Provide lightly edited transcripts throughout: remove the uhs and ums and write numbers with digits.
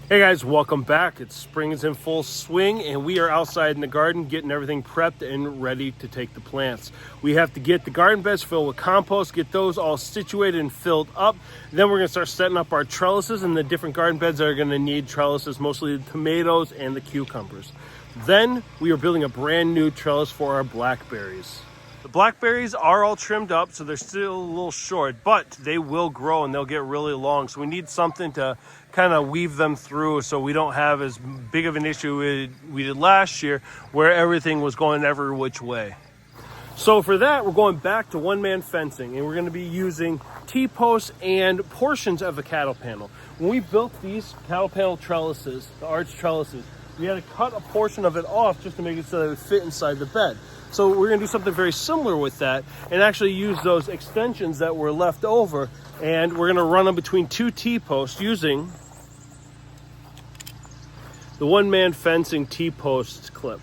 Hey guys, welcome back. It's spring is in full swing and we are outside in the garden getting everything prepped and ready to take the plants. We have to get the garden beds filled with compost, get those all situated and filled up. Then we're going to start setting up our trellises and the different garden beds that are going to need trellises, mostly the tomatoes and the cucumbers. Then we are building a brand new trellis for our blackberries. The blackberries are all trimmed up, so they're still a little short, but they will grow and they'll get really long. So we need something to kind of weave them through so we don't have as big of an issue we did last year where everything was going every which way. So for that, we're going back to one-man fencing, and we're going to be using T-posts and portions of the cattle panel. When we built these cattle panel trellises, the arch trellises, we had to cut a portion of it off just to make it so that it would fit inside the bed. So we're going to do something very similar with that and actually use those extensions that were left over, and we're going to run them between two T-posts using the one-man fencing T-post clip.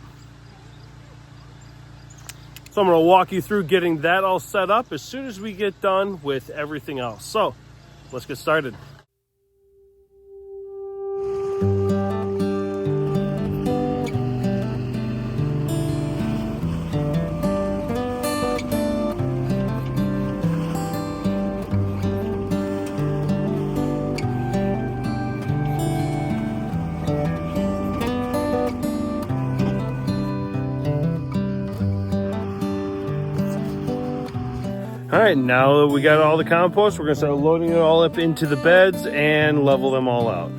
So I'm going to walk you through getting that all set up as soon as we get done with everything else. So let's get started. All right, now that we got all the compost, we're gonna start loading it all up into the beds and level them all out.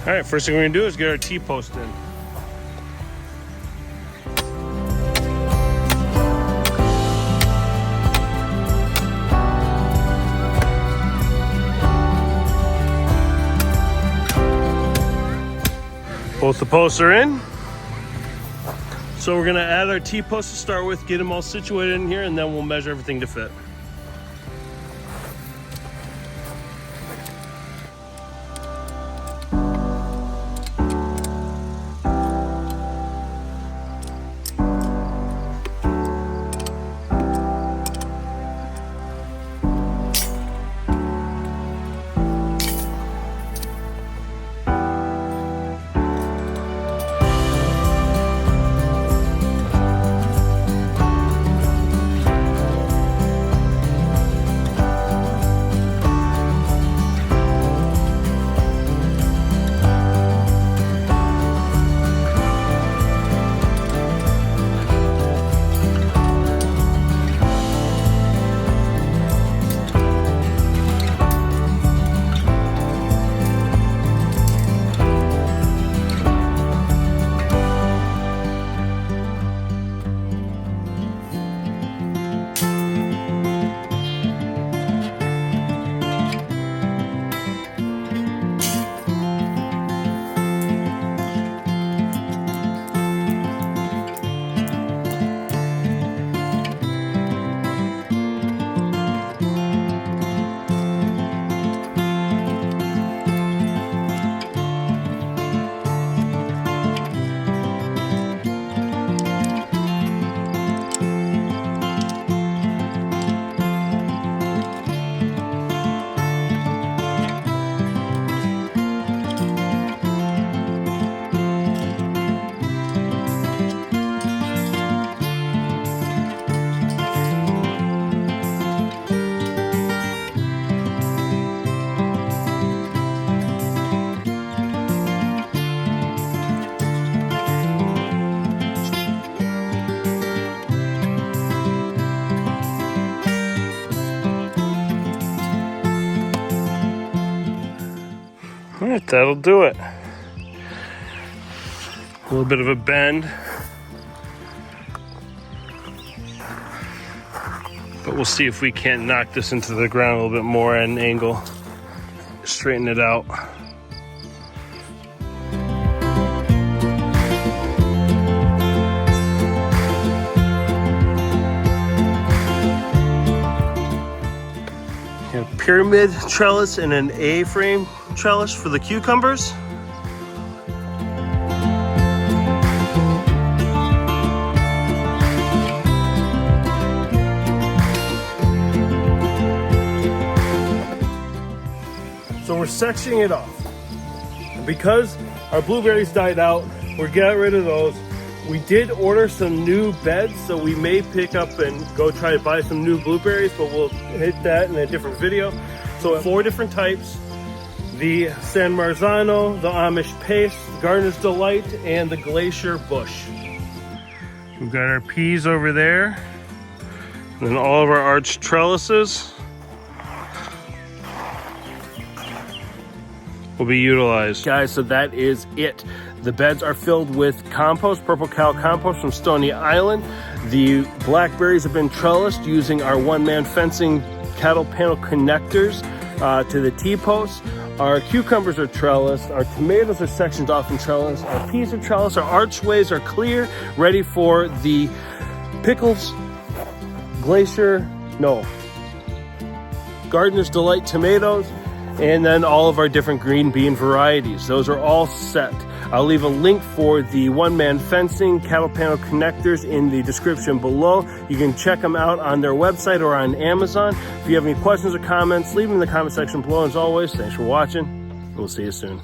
All right, first thing we're gonna do is get our T-post in. Both the posts are in. So we're gonna add our T-posts to start with, get them all situated in here, and then we'll measure everything to fit. All right, that'll do it. A little bit of a bend. But we'll see if we can't knock this into the ground a little bit more at an angle. Straighten it out. A pyramid trellis and an A-frame trellis for the cucumbers. So we're sectioning it off. Because our blueberries died out, we're getting rid of those. We did order some new beds, so we may pick up and go try to buy some new blueberries, but we'll hit that in a different video. So 4 different types: the San Marzano, the Amish Paste, Gardener's Delight, and the Glacier Bush. We've got our peas over there, and then all of our arched trellises will be utilized. Guys, so that is it. The beds are filled with compost, Purple Cow Compost from Stoney Island. The blackberries have been trellised using our one-man fencing cattle panel connectors to the T-posts. Our cucumbers are trellised. Our tomatoes are sectioned off and trellised. Our peas are trellised. Our archways are clear, ready for the pickles, Gardener's Delight tomatoes, and then all of our different green bean varieties. Those are all set. I'll leave a link for the one-man fencing cattle panel connectors in the description below. You can check them out on their website or on Amazon. If you have any questions or comments, leave them in the comment section below. As always, thanks for watching. We'll see you soon.